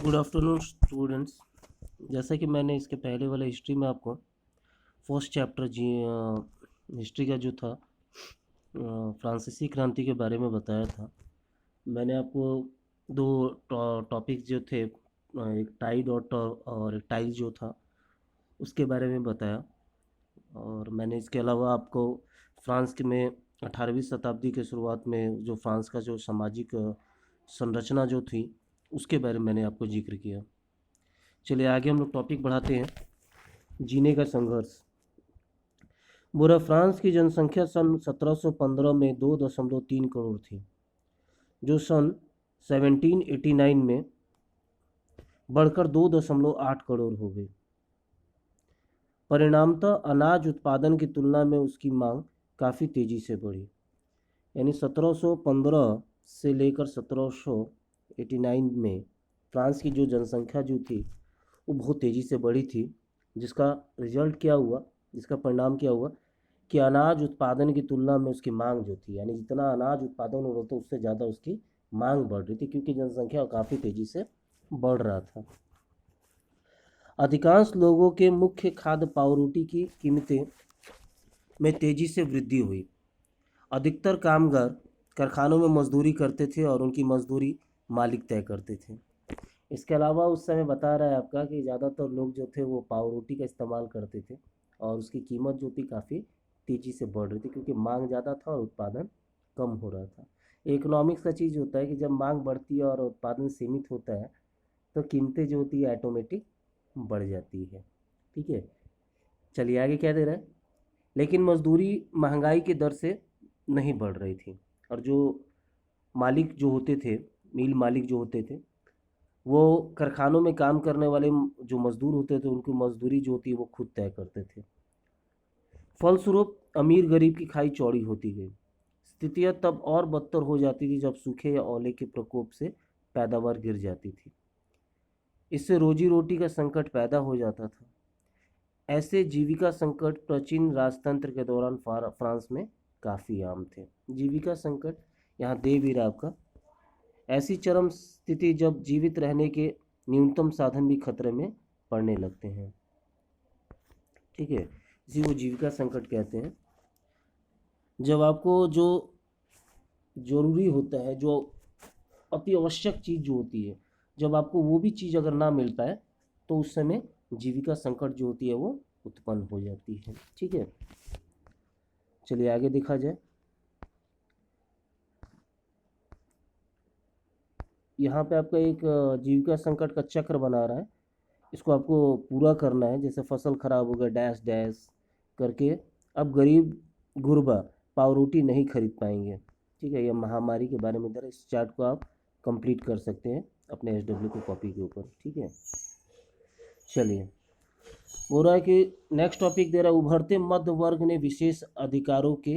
Good afternoon students. जैसा कि मैंने इसके पहले वाले हिस्ट्री में आपको फर्स्ट चैप्टर जी हिस्ट्री का जो था फ्रांसीसी क्रांति के बारे में बताया था। मैंने आपको दो टॉपिक जो थे, एक टाइड और एक टाइल जो था उसके बारे में बताया। और मैंने इसके अलावा आपको फ्रांस के में 18वीं शताब्दी के शुरुआत में जो फ्रांस का जो सामाजिक संरचना जो थी उसके बारे में मैंने आपको जिक्र किया। चलिए आगे हम लोग टॉपिक बढ़ाते हैं। जीने का संघर्ष। बुरा फ्रांस की जनसंख्या सन 1715 में 2.3 करोड़ थी, जो सन 1789 में बढ़कर 2.8 करोड़ हो गई। परिणामतः अनाज उत्पादन की तुलना में उसकी मांग काफ़ी तेज़ी से बढ़ी। यानी 1715 से लेकर 1789 में फ्रांस की जो जनसंख्या जो थी वो बहुत तेज़ी से बढ़ी थी, जिसका रिजल्ट क्या हुआ, जिसका परिणाम क्या हुआ कि अनाज उत्पादन की तुलना में उसकी मांग जो थी, यानी जितना अनाज उत्पादन हो रहा था उससे ज़्यादा उसकी मांग बढ़ रही थी, क्योंकि जनसंख्या काफ़ी तेज़ी से बढ़ रहा था। अधिकांश लोगों के मुख्य खाद्य पावरोटी की कीमतें में तेज़ी से वृद्धि हुई। अधिकतर कामगार कारखानों में मजदूरी करते थे और उनकी मजदूरी मालिक तय करते थे। इसके अलावा उस समय बता रहा है आपका कि ज़्यादातर लोग जो थे वो पावरोटी का इस्तेमाल करते थे और उसकी कीमत जो थी काफ़ी तेज़ी से बढ़ रही थी, क्योंकि मांग ज़्यादा था और उत्पादन कम हो रहा था। इकोनॉमिक्स का चीज़ होता है कि जब मांग बढ़ती है और उत्पादन सीमित होता है तो कीमतें जो होती है ऑटोमेटिक बढ़ जाती है। ठीक है, चलिए आगे क्या दे रहा है। लेकिन मजदूरी महंगाई की दर से नहीं बढ़ रही थी, और जो मालिक जो होते थे, मिल मालिक जो होते थे, वो कारखानों में काम करने वाले जो मजदूर होते थे उनकी मजदूरी जो होती है वो खुद तय करते थे। फलस्वरूप अमीर गरीब की खाई चौड़ी होती गई। स्थितियाँ तब और बदतर हो जाती थी जब सूखे या ओले के प्रकोप से पैदावार गिर जाती थी। इससे रोजी रोटी का संकट पैदा हो जाता था। ऐसे जीविका संकट प्राचीन राजतंत्र के दौरान फ्रांस में काफ़ी आम थे। जीविका संकट यहाँ दे भी रहा आपका। ऐसी चरम स्थिति जब जीवित रहने के न्यूनतम साधन भी खतरे में पड़ने लगते हैं। ठीक है, इसी को जीविका संकट कहते हैं। जब आपको जो ज़रूरी होता है, जो अति आवश्यक चीज़ जो होती है, जब आपको वो भी चीज़ अगर ना मिल पाए तो उस समय जीविका संकट जो होती है वो उत्पन्न हो जाती है। ठीक है, चलिए आगे देखा जाए। यहाँ पे आपका एक जीविका संकट का चक्र बना रहा है, इसको आपको पूरा करना है। जैसे फसल खराब हो गया डैश डैश करके, अब गरीब गुरबा पावरोटी नहीं खरीद पाएंगे। ठीक है, यह महामारी के बारे में दर इस चार्ट को आप कंप्लीट कर सकते हैं अपने एसडब्ल्यू को कॉपी के ऊपर। ठीक है, चलिए हो रहा है कि नेक्स्ट टॉपिक दे रहा है, उभरते मध्य वर्ग ने विशेष अधिकारों के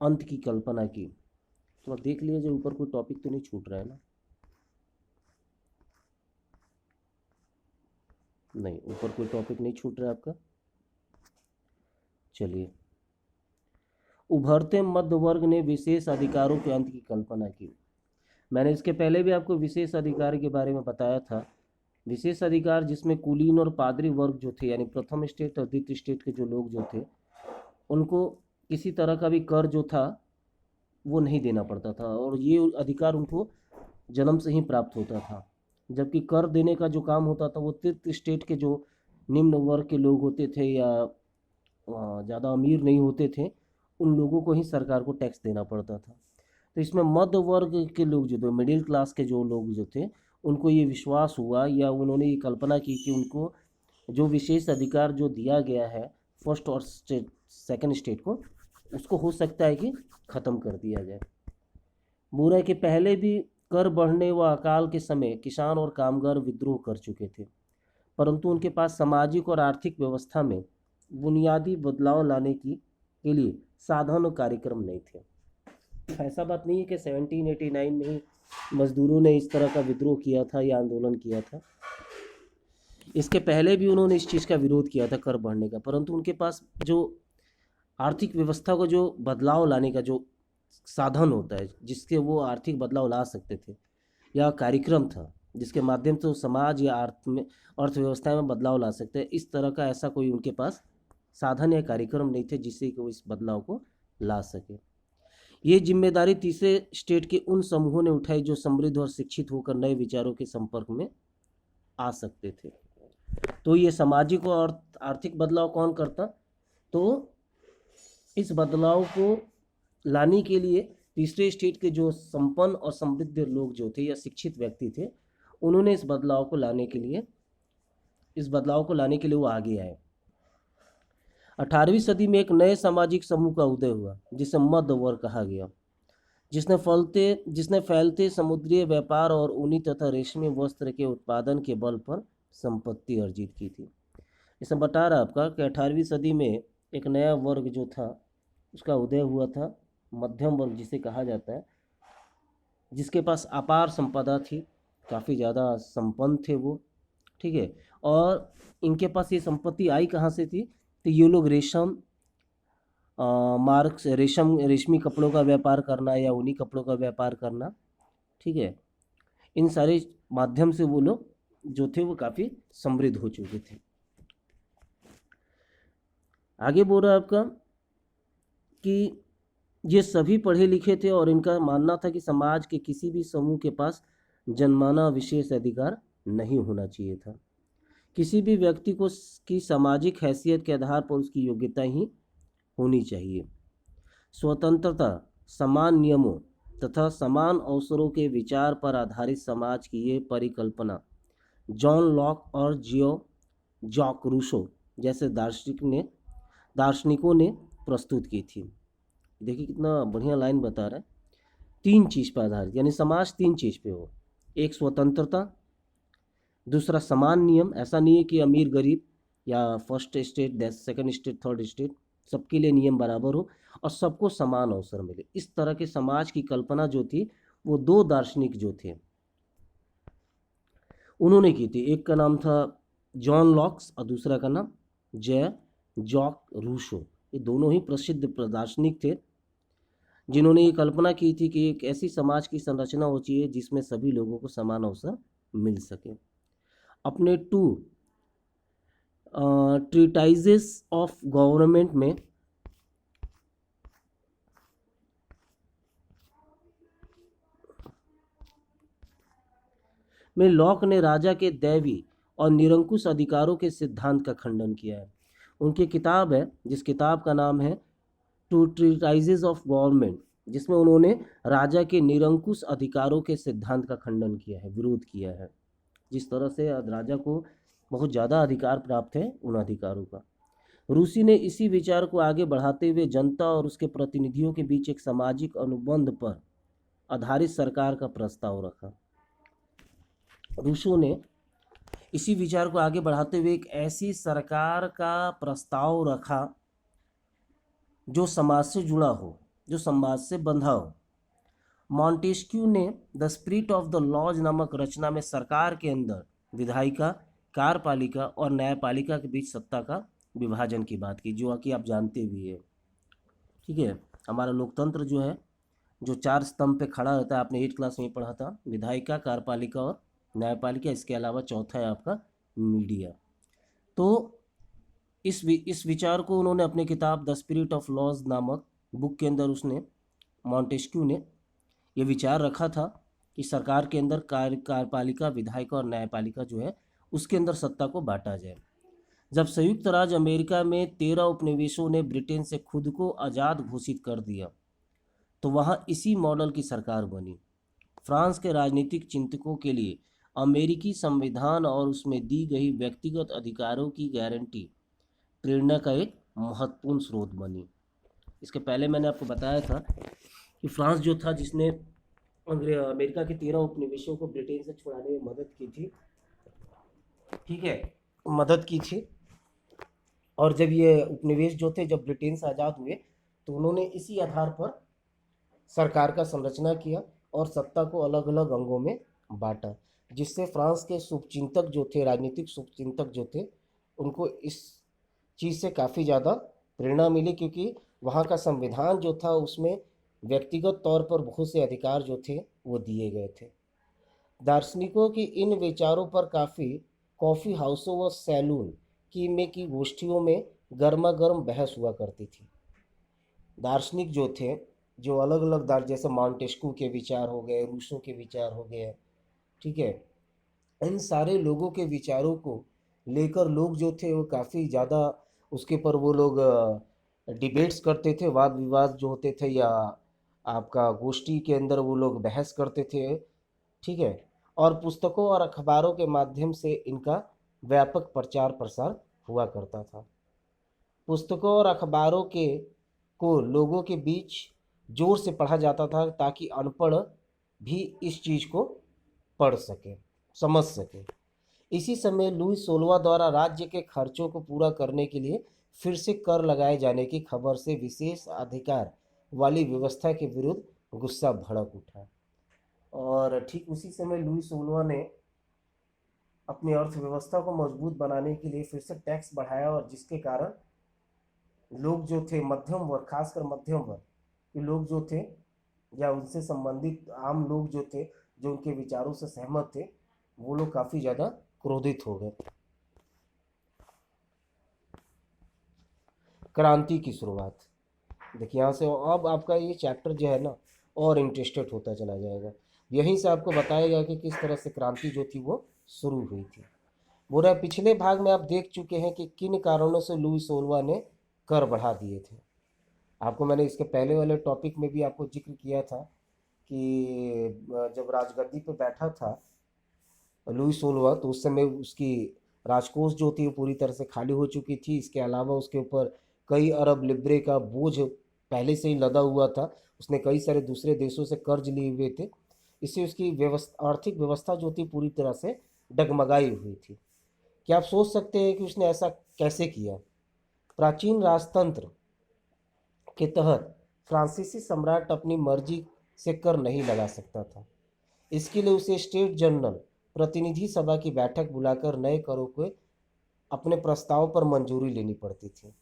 अंत की कल्पना की। तो देख लीजिए ऊपर कोई टॉपिक तो नहीं छूट रहा है ना? नहीं, ऊपर कोई टॉपिक नहीं छूट रहा है आपका। चलिए, उभरते मध्य वर्ग ने विशेष अधिकारों के अंत की कल्पना की। मैंने इसके पहले भी आपको विशेष अधिकार के बारे में बताया था। विशेष अधिकार जिसमें कुलीन और पादरी वर्ग जो थे, यानी प्रथम स्टेट और द्वितीय स्टेट के जो लोग जो थे, उनको किसी तरह का भी कर जो था वो नहीं देना पड़ता था, और ये अधिकार उनको जन्म से ही प्राप्त होता था। जबकि कर देने का जो काम होता था वो तृतीय स्टेट के जो निम्न वर्ग के लोग होते थे या ज़्यादा अमीर नहीं होते थे, उन लोगों को ही सरकार को टैक्स देना पड़ता था। तो इसमें मध्य वर्ग के लोग जो थे, मिडिल क्लास के जो लोग जो थे, उनको ये विश्वास हुआ या उन्होंने ये कल्पना की कि उनको जो विशेष अधिकार जो दिया गया है फर्स्ट और सेकंड स्टेट को, उसको हो सकता है कि ख़त्म कर दिया जाए। बुरा है कि पहले भी कर बढ़ने व अकाल के समय किसान और कामगार विद्रोह कर चुके थे, परंतु उनके पास सामाजिक और आर्थिक व्यवस्था में बुनियादी बदलाव लाने की के लिए साधन और कार्यक्रम नहीं थे। ऐसा बात नहीं है कि 1789 में ही मजदूरों ने इस तरह का विद्रोह किया था या आंदोलन किया था। इसके पहले भी उन्होंने इस चीज़ का विरोध किया था, कर बढ़ने का, परंतु उनके पास जो आर्थिक व्यवस्था को जो बदलाव लाने का जो साधन होता है जिसके वो आर्थिक बदलाव ला सकते थे, या कार्यक्रम था जिसके माध्यम से वो समाज या अर्थव्यवस्था में बदलाव ला सकते हैं। इस तरह का ऐसा कोई उनके पास साधन या कार्यक्रम नहीं थे जिससे कि वो इस बदलाव को ला सके। ये जिम्मेदारी तीसरे स्टेट के उन समूहों ने उठाई जो समृद्ध और शिक्षित होकर नए विचारों के संपर्क में आ सकते थे। तो ये सामाजिक और आर्थिक बदलाव कौन करता? तो इस बदलाव को लाने के लिए तीसरे स्टेट के जो संपन्न और समृद्ध लोग जो थे या शिक्षित व्यक्ति थे, उन्होंने इस बदलाव को लाने के लिए वो आगे आए। 18वीं सदी में एक नए सामाजिक समूह का उदय हुआ जिसे मध्य वर्ग कहा गया, जिसने फैलते समुद्री व्यापार और ऊनी तथा रेशमी वस्त्र के उत्पादन के बल पर संपत्ति अर्जित की थी। इसमें बता रहा आपका कि 18वीं सदी में एक नया वर्ग जो था उसका उदय हुआ था, मध्यम वर्ग जिसे कहा जाता है, जिसके पास अपार संपदा थी, काफ़ी ज़्यादा संपन्न थे वो, ठीक है। और इनके पास ये संपत्ति आई कहाँ से थी? तो ये लोग रेशमी कपड़ों का व्यापार करना या ऊनी कपड़ों का व्यापार करना, ठीक है, इन सारे माध्यम से वो लोग जो थे वो काफ़ी समृद्ध हो चुके थे। आगे बोल रहा है आपका कि ये सभी पढ़े लिखे थे और इनका मानना था कि समाज के किसी भी समूह के पास जन्माना विशेष अधिकार नहीं होना चाहिए था। किसी भी व्यक्ति को की सामाजिक हैसियत के आधार पर उसकी योग्यता ही होनी चाहिए। स्वतंत्रता, समान नियमों तथा समान अवसरों के विचार पर आधारित समाज की ये परिकल्पना जॉन लॉक और जॉक रूसो जैसे दार्शनिकों ने प्रस्तुत की थी। देखिए कितना बढ़िया लाइन बता रहा है। 3 चीज़ पर आधारित, यानी समाज 3 चीज़ पे हो। एक स्वतंत्रता, दूसरा समान नियम, ऐसा नहीं है कि अमीर गरीब या first state second state third state सबके लिए नियम बराबर हो, और सबको समान अवसर मिले। इस तरह के समाज की कल्पना जो थी वो 2 दार्शनिक जो थे उन्होंने की थी। एक का नाम था जॉन लॉक्स और दूसरा का नाम जॉक रूसो। ये दोनों ही प्रसिद्ध दार्शनिक थे जिन्होंने ये कल्पना की थी कि एक ऐसी समाज की संरचना हो चाहिए जिसमें सभी लोगों को समान अवसर मिल सके। अपने 2 ट्रीटाइजेस ऑफ गवर्नमेंट में लॉक ने राजा के दैवी और निरंकुश अधिकारों के सिद्धांत का खंडन किया है। उनकी किताब है जिस किताब का नाम है 2 ट्रीटाइजेस ऑफ गवर्नमेंट, जिसमें उन्होंने राजा के निरंकुश अधिकारों के सिद्धांत का खंडन किया है, विरोध किया है। जिस तरह से राजा को बहुत ज़्यादा अधिकार प्राप्त है उन अधिकारों का। रूसी ने इसी विचार को आगे बढ़ाते हुए जनता और उसके प्रतिनिधियों के बीच एक सामाजिक अनुबंध पर आधारित सरकार का प्रस्ताव रखा। रूसो ने इसी विचार को आगे बढ़ाते हुए एक ऐसी सरकार का प्रस्ताव रखा जो समाज से जुड़ा हो, जो समाज से बंधा हो। मॉन्टेस्क्यू ने the spirit of the laws नामक रचना में सरकार के अंदर विधायिका, कार्यपालिका और न्यायपालिका के बीच सत्ता का विभाजन की बात की, जो कि आप जानते भी है, ठीक है। हमारा लोकतंत्र जो है जो 4 स्तंभ पे खड़ा रहता है, आपने 8th क्लास में पढ़ा था, विधायिका, कार्यपालिका और न्यायपालिका। इसके अलावा चौथा है आपका मीडिया। तो इस विचार को उन्होंने अपने किताब द स्पिरिट ऑफ लॉज नामक बुक के अंदर मॉन्टेस्क्यू ने ये विचार रखा था कि सरकार के अंदर कार्यपालिका, विधायिका और न्यायपालिका जो है उसके अंदर सत्ता को बांटा जाए। जब संयुक्त राज्य अमेरिका में 13 उपनिवेशों ने ब्रिटेन से खुद को आज़ाद घोषित कर दिया तो वहाँ इसी मॉडल की सरकार बनी। फ्रांस के राजनीतिक चिंतकों के लिए अमेरिकी संविधान और उसमें दी गई व्यक्तिगत अधिकारों की गारंटी प्रेरणा का एक महत्वपूर्ण स्रोत बनी। इसके पहले मैंने आपको बताया था कि फ्रांस जो था जिसने अमेरिका के 13 उपनिवेशों को ब्रिटेन से छुड़ाने में मदद की थी, ठीक है, मदद की थी। और जब ये उपनिवेश जो थे जब ब्रिटेन से आज़ाद हुए तो उन्होंने इसी आधार पर सरकार का संरचना किया और सत्ता को अलग अलग अंगों में बांटा, जिससे फ्रांस के शुभचिंतक जो थे, राजनीतिक शुभचिंतक जो थे, उनको इस चीज़ से काफ़ी ज़्यादा प्रेरणा मिली, क्योंकि वहाँ का संविधान जो था उसमें व्यक्तिगत तौर पर बहुत से अधिकार जो थे वो दिए गए थे। दार्शनिकों के इन विचारों पर काफ़ी कॉफ़ी हाउसों व सैलून की गोष्ठियों में गर्मा गर्म बहस हुआ करती थी। दार्शनिक जो थे, जो अलग अलग जैसे मॉन्टेस्क्यू के विचार हो गए, रूसो के विचार हो गए, ठीक है, इन सारे लोगों के विचारों को लेकर लोग जो थे वो काफ़ी ज़्यादा उसके पर वो लोग डिबेट्स करते थे, वाद विवाद जो होते थे, या आपका गोष्ठी के अंदर वो लोग बहस करते थे, ठीक है। और पुस्तकों और अखबारों के माध्यम से इनका व्यापक प्रचार प्रसार हुआ करता था। पुस्तकों और अखबारों के को लोगों के बीच जोर से पढ़ा जाता था ताकि अनपढ़ भी इस चीज़ को पढ़ सके, समझ सके। इसी समय लुई 16वां द्वारा राज्य के खर्चों को पूरा करने के लिए फिर से कर लगाए जाने की खबर से विशेष अधिकार वाली व्यवस्था के विरुद्ध गुस्सा भड़क उठा। और ठीक उसी समय लुई 16वां ने अपनी अर्थव्यवस्था को मजबूत बनाने के लिए फिर से टैक्स बढ़ाया, और जिसके कारण लोग जो थे, मध्यम वर्ग, खासकर मध्यम वर्ग के लोग जो थे, या उनसे संबंधित आम लोग जो थे, जो उनके विचारों से सहमत थे, वो लोग काफ़ी ज़्यादा क्रोधित हो गए। क्रांति की शुरुआत। देखिए यहाँ से अब आपका ये चैप्टर जो है ना और इंटरेस्टेड होता चला जाएगा। यहीं से आपको बताएगा कि किस तरह से क्रांति जो थी वो शुरू हुई थी। बुरा, पिछले भाग में आप देख चुके हैं कि किन कारणों से लुई 16वां ने कर बढ़ा दिए थे। आपको मैंने इसके पहले वाले टॉपिक में भी आपको जिक्र किया था कि जब राजगद्दी पे बैठा था लुई 16वां, तो उस समय उसकी राजकोष जो थी वो पूरी तरह से खाली हो चुकी थी। इसके अलावा उसके ऊपर कई अरब लिब्रे का बोझ पहले से ही लदा हुआ था। उसने कई सारे दूसरे देशों से कर्ज लिए हुए थे। इससे उसकी आर्थिक व्यवस्था जो थी पूरी तरह से डगमगाई हुई थी। क्या आप सोच सकते हैं कि उसने ऐसा कैसे किया? प्राचीन राजतंत्र के तहत फ्रांसीसी सम्राट अपनी मर्जी से कर नहीं लगा सकता था। इसके लिए उसे स्टेट जनरल प्रतिनिधि सभा की बैठक बुलाकर नए करों के अपने प्रस्ताव पर मंजूरी लेनी पड़ती थी।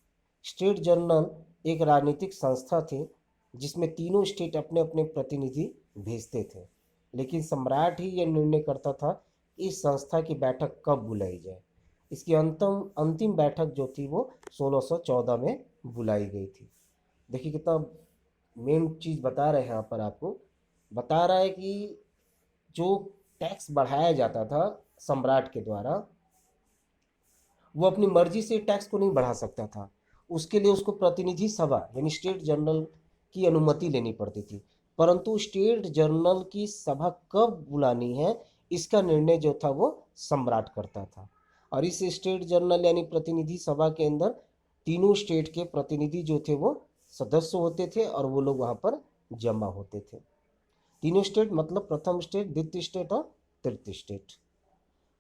स्टेट जनरल एक राजनीतिक संस्था थी जिसमें तीनों स्टेट अपने अपने प्रतिनिधि भेजते थे, लेकिन सम्राट ही यह निर्णय करता था कि इस संस्था की बैठक कब बुलाई जाए। इसकी अंतिम बैठक जो थी वो 1614 में बुलाई गई थी। देखिए कितना मेन चीज़ बता रहे हैं यहाँ पर, आपको बता रहा है कि जो टैक्स बढ़ाया जाता था सम्राट के द्वारा, वो अपनी मर्जी से टैक्स को नहीं बढ़ा सकता था। उसके लिए उसको प्रतिनिधि सभा यानी स्टेट जनरल की अनुमति लेनी पड़ती थी। परंतु स्टेट जनरल की सभा कब बुलानी है इसका निर्णय जो था वो सम्राट करता था। और इस स्टेट जनरल यानी प्रतिनिधि सभा के अंदर तीनों स्टेट के प्रतिनिधि जो थे वो सदस्य होते थे, और वो लोग वहाँ पर जमा होते थे। तीनों स्टेट मतलब प्रथम स्टेट, द्वितीय स्टेट और तृतीय स्टेट।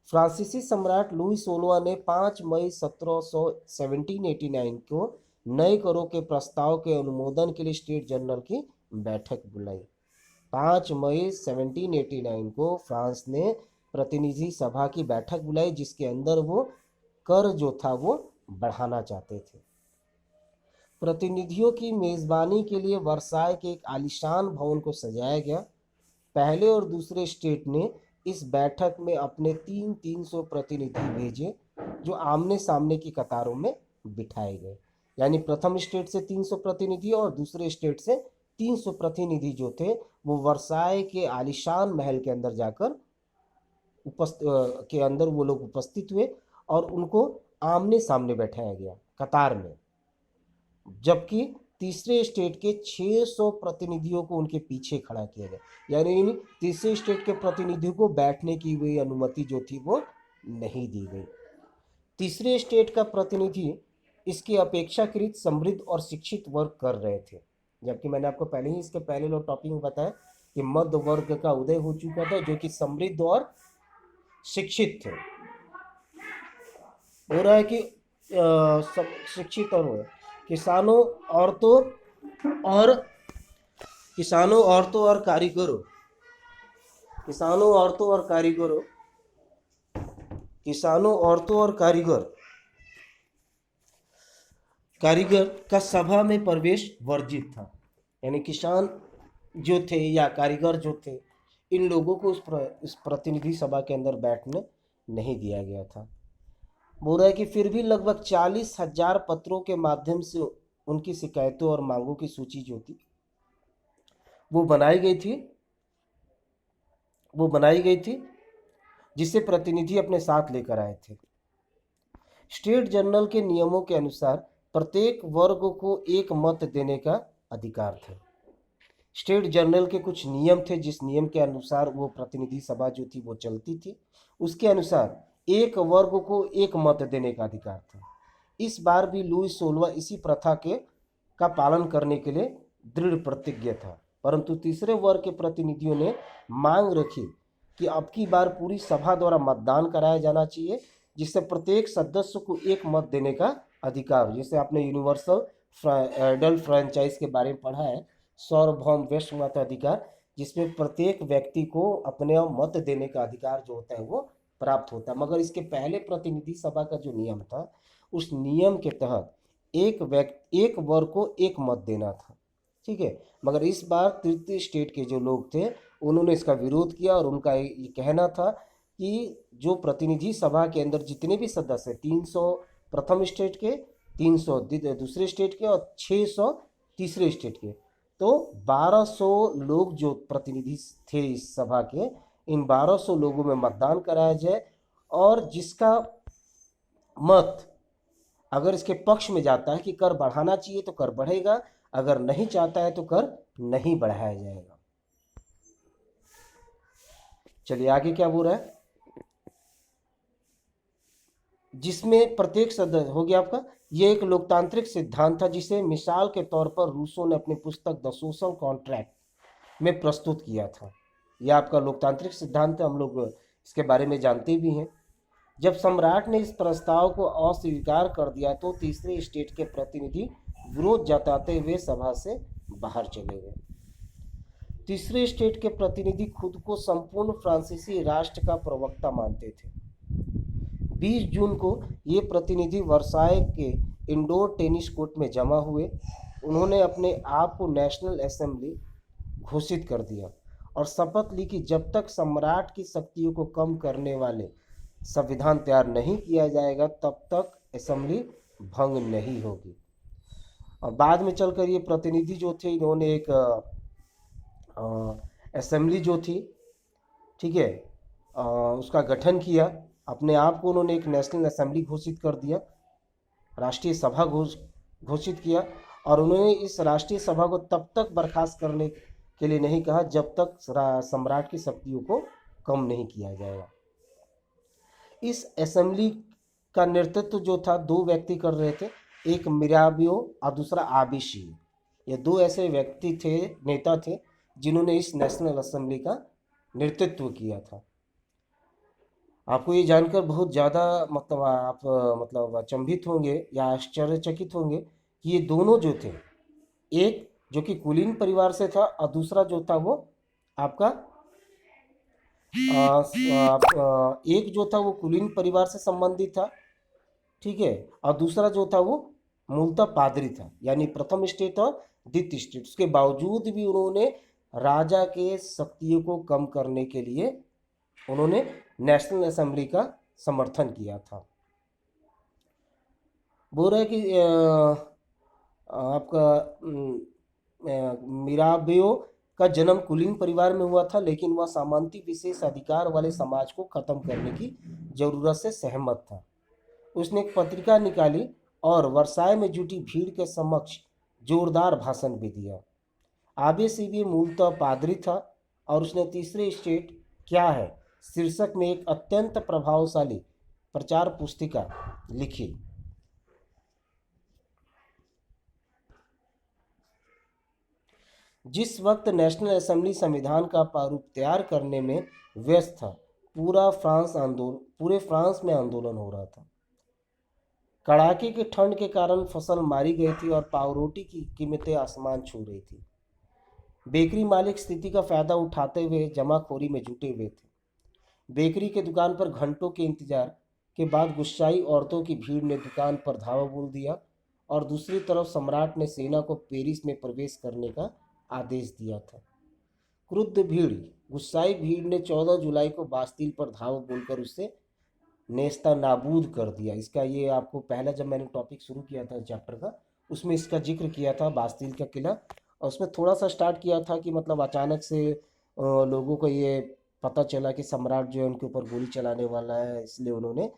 फ्रांसीसी सम्राट लुई 16वां ने 5 मई 1789 को नए करों के प्रस्ताव के अनुमोदन के लिए स्टेट जनरल की बैठक बुलाई। 5 मई 1789 को फ्रांस ने प्रतिनिधि सभा की बैठक बुलाई, जिसके अंदर वो कर जो था वो बढ़ाना चाहते थे। प्रतिनिधियों की मेज़बानी के लिए वर्साय के एक आलीशान भवन को सजाया गया। पहले और दूसरे स्टेट ने इस बैठक में अपने 300 प्रतिनिधि भेजे, जो आमने सामने की कतारों में बिठाए गए। यानी प्रथम स्टेट से 300 प्रतिनिधि और दूसरे स्टेट से 300 प्रतिनिधि जो थे वो वर्साय के आलीशान महल के अंदर जाकर के अंदर वो लोग उपस्थित हुए, और उनको आमने सामने बैठाया गया कतार में। जबकि तीसरे स्टेट के 600 प्रतिनिधियों को उनके पीछे खड़ा किया गया। यानी तीसरे स्टेट के प्रतिनिधियों को बैठने की हुई अनुमति जो थी वो नहीं दी गई। तीसरे स्टेट का प्रतिनिधि इसकी अपेक्षाकृत समृद्ध और शिक्षित वर्ग कर रहे थे, जबकि मैंने आपको पहले ही इसके पहले लो टॉपिक में बताया कि मध्य वर्ग का उदय हो चुका था, जो कि समृद्ध और शिक्षित थे। हो रहा है कि शिक्षित और किसानों, और किसानों, औरतों और कारीगरों, किसानों, औरतों और कारीगरों, किसानों, औरतों और कारीगर का सभा में प्रवेश वर्जित था। यानी किसान जो थे या कारीगर जो थे, इन लोगों को इस प्रतिनिधि सभा के अंदर बैठने नहीं दिया गया था। बोल रहा है कि फिर भी लगभग 40,000 पत्रों के माध्यम से उनकी शिकायतों और मांगों की सूची जो थी वो बनाई गई थी वो बनाई गई थी जिसे प्रतिनिधि अपने साथ लेकर आए थे। स्टेट जनरल के नियमों के अनुसार प्रत्येक वर्ग को एक मत देने का अधिकार था। स्टेट जनरल के कुछ नियम थे, जिस नियम के अनुसार वो प्रतिनिधि सभा जो थी वो चलती थी। उसके अनुसार एक वर्ग को एक मत देने का अधिकार था। इस बार भी लुई 16 इसी प्रथा का पालन करने के लिए दृढ़ प्रतिज्ञ था, परंतु तीसरे वर्ग के प्रतिनिधियों ने मांग रखी कि अब की बार पूरी सभा द्वारा मतदान कराया जाना चाहिए, जिससे प्रत्येक सदस्य को एक मत देने का अधिकार। जैसे आपने यूनिवर्सल एडल्ट फ्रेंचाइज के बारे में पढ़ा है, सार्वभौम वैश्व मताधिकार, जिसमें प्रत्येक व्यक्ति को अपने मत देने का अधिकार जो होता है वो प्राप्त होता है। मगर इसके पहले प्रतिनिधि सभा का जो नियम था, उस नियम के तहत एक वर्ग को एक मत देना था, ठीक है। मगर इस बार तृतीय स्टेट के जो लोग थे उन्होंने इसका विरोध किया और उनका ये कहना था कि जो प्रतिनिधि सभा के अंदर जितने भी सदस्य 300 प्रथम स्टेट के, 300 दूसरे स्टेट के और 600 तीसरे स्टेट के, तो 1200 लोग जो प्रतिनिधि थे इस सभा के, इन 1200 लोगों में मतदान कराया जाए और जिसका मत अगर इसके पक्ष में जाता है कि कर बढ़ाना चाहिए तो कर बढ़ेगा, अगर नहीं चाहता है तो कर नहीं बढ़ाया जाएगा। चलिए आगे क्या बोल रहा है, जिसमें प्रत्येक सदस्य हो गया आपका। यह एक लोकतांत्रिक सिद्धांत था जिसे मिसाल के तौर पर रूसो ने अपनी पुस्तक द सोशल कॉन्ट्रैक्ट में प्रस्तुत किया था। यह आपका लोकतांत्रिक सिद्धांत है, हम लोग इसके बारे में जानते भी हैं। जब सम्राट ने इस प्रस्ताव को अस्वीकार कर दिया तो तीसरे स्टेट के प्रतिनिधि विरोध जताते हुए सभा से बाहर चले गए। तीसरे स्टेट के प्रतिनिधि खुद को संपूर्ण फ्रांसीसी राष्ट्र का प्रवक्ता मानते थे। 20 जून को ये प्रतिनिधि वर्साय के इंडोर टेनिस कोर्ट में जमा हुए। उन्होंने अपने आप को नेशनल असेंबली घोषित कर दिया और शपथ ली कि जब तक सम्राट की शक्तियों को कम करने वाले संविधान तैयार नहीं किया जाएगा तब तक असेंबली भंग नहीं होगी। और बाद में चलकर ये प्रतिनिधि जो थे इन्होंने एक असेंबली जो थी, ठीक है, उसका गठन किया। अपने आप को उन्होंने एक नेशनल असेंबली घोषित कर दिया, राष्ट्रीय सभा घोषित किया। और उन्होंने इस राष्ट्रीय सभा को तब तक बर्खास्त करने के लिए नहीं कहा जब तक सम्राट की शक्तियों को कम नहीं किया जाएगा। इस असेंबली का नेतृत्व जो था दो व्यक्ति कर रहे थे, एक मिराबियो और दूसरा आबिशी। ये दो ऐसे व्यक्ति थे, नेता थे, जिन्होंने इस नेशनल असेंबली का नेतृत्व किया था। आपको ये जानकर बहुत ज़्यादा आप अचंभित होंगे या आश्चर्यचकित होंगे कि ये दोनों जो थे, एक जो कि कुलीन परिवार से था और दूसरा जो था वो आपका एक जो था वो कुलीन परिवार से संबंधित था, ठीक है, और दूसरा जो था वो मूलतः पादरी था, यानी प्रथम स्टेट और द्वितीय स्टेट। उसके बावजूद भी उन्होंने राजा के शक्तियों को कम करने के लिए उन्होंने नेशनल असेंबली का समर्थन किया था। बोल रहे कि आपका मिराबियो का जन्म कुलीन परिवार में हुआ था, लेकिन वह सामंती विशेष अधिकार वाले समाज को खत्म करने की जरूरत से सहमत था। उसने एक पत्रिका निकाली और वर्साय में जुटी भीड़ के समक्ष जोरदार भाषण भी दिया। आबेसीबी मूलतः पादरी था और उसने तीसरे स्टेट क्या है शीर्षक में एक अत्यंत प्रभावशाली प्रचार पुस्तिका लिखी। जिस वक्त नेशनल असेंबली संविधान का प्रारूप तैयार करने में व्यस्त था, पूरे फ्रांस में आंदोलन हो रहा था। कड़ाके की ठंड के कारण फसल मारी गई थी और पावरोटी की कीमतें आसमान छू रही थी। बेकरी मालिक स्थिति का फायदा उठाते हुए जमाखोरी में जुटे हुए थे। बेकरी के दुकान पर घंटों के इंतजार के बाद गुस्साई औरतों की भीड़ ने दुकान पर धावा बोल दिया और दूसरी तरफ सम्राट ने सेना को पेरिस में प्रवेश करने का आदेश दिया था। क्रुद्ध भीड़, गुस्साई भीड़ ने 14 जुलाई को बास्तील पर धावा बोलकर उससे नेस्ता नाबूद कर दिया। इसका ये आपको पहला जब मैंने टॉपिक शुरू किया था चैप्टर का, उसमें इसका जिक्र किया था बास्तील का किला, और उसमें थोड़ा सा स्टार्ट किया था कि मतलब अचानक से लोगों को ये पता चला कि सम्राट जो है उनके ऊपर गोली चलाने वाला है, इसलिए उन्होंने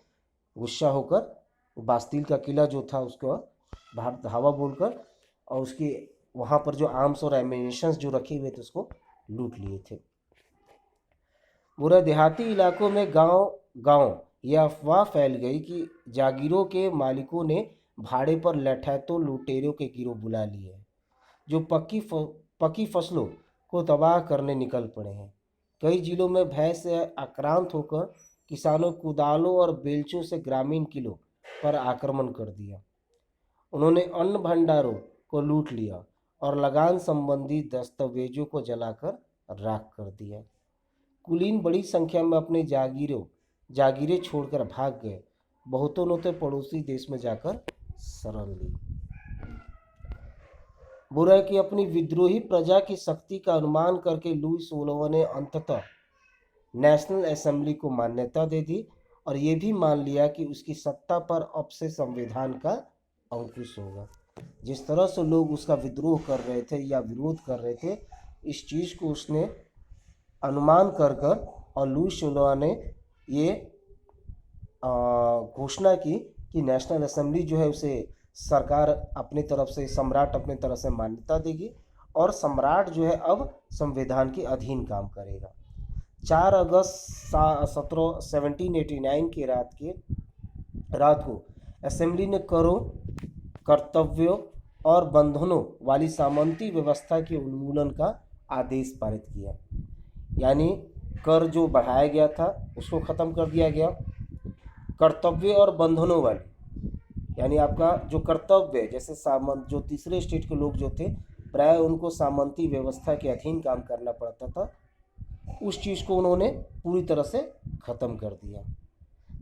गुस्सा होकर बास्तील का किला जो था उसको बाहर धावा बोलकर और उसकी वहाँ पर जो आर्म्स और एमिनेशंस जो रखे हुए थे उसको लूट लिए थे। पूरा देहाती इलाकों में गांव गांव यह अफवाह फैल गई कि जागीरों के मालिकों ने भाड़े पर लठैतों लुटेरों के गिरोह बुला लिए हैं जो पक्की फसलों को तबाह करने निकल पड़े हैं। कई जिलों में भय से आक्रांत होकर किसानों कुदालों और बेलचों से ग्रामीण किलों पर आक्रमण कर दिया। उन्होंने अन्न भंडारों को लूट लिया और लगान संबंधी दस्तावेजों को जलाकर राख कर दिया। कुलीन बड़ी संख्या में अपने जागीरें छोड़कर भाग गए। बहुतों ने तो पड़ोसी देश में जाकर शरण ली। बुरा है कि अपनी विद्रोही प्रजा की शक्ति का अनुमान करके लुई 16वां ने अंततः नेशनल असेंबली को मान्यता दे दी और ये भी मान लिया कि उसकी सत्ता पर अब से संविधान का अंकुश होगा। जिस तरह से लोग उसका विद्रोह कर रहे थे या विरोध कर रहे थे, इस चीज़ को उसने अनुमान कर और लुई 16वां ने ये घोषणा की कि नेशनल असेंबली जो है उसे सरकार अपनी तरफ से, सम्राट अपनी तरफ से मान्यता देगी और सम्राट जो है अब संविधान के अधीन काम करेगा। 4 अगस्त 1789 की रात को असेंबली ने करों, कर्तव्यों और बंधनों वाली सामंती व्यवस्था के उन्मूलन का आदेश पारित किया। यानी कर जो बढ़ाया गया था उसको ख़त्म कर दिया गया। कर्तव्य और बंधनों वाली, यानी आपका जो कर्तव्य, जैसे सामंत जो तीसरे स्टेट के लोग जो थे प्राय उनको सामंती व्यवस्था के अधीन काम करना पड़ता था, उस चीज़ को उन्होंने पूरी तरह से ख़त्म कर दिया।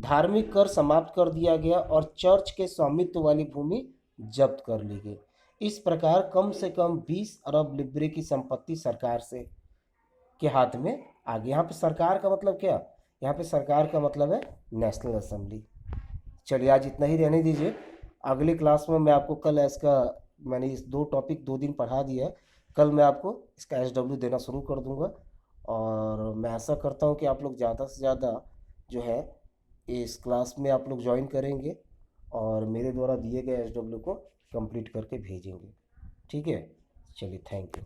धार्मिक कर समाप्त कर दिया गया और चर्च के स्वामित्व वाली भूमि जब्त कर ली गई। इस प्रकार कम से कम 20 अरब लिब्रे की संपत्ति सरकार से के हाथ में आ गई। यहाँ पे सरकार का मतलब क्या? यहाँ पे सरकार का मतलब है नेशनल असेंबली। चलिए आज इतना ही रहने दीजिए। अगले क्लास में मैं आपको कल इसका, मैंने इस 2 टॉपिक 2 दिन पढ़ा दिया है, कल मैं आपको इसका SW देना शुरू कर दूंगा और मैं आशा करता हूँ कि आप लोग ज़्यादा से ज़्यादा जो है इस क्लास में आप लोग ज्वाइन करेंगे और मेरे द्वारा दिए गए SW को कंप्लीट करके भेजेंगे। ठीक है, चलिए, थैंक यू।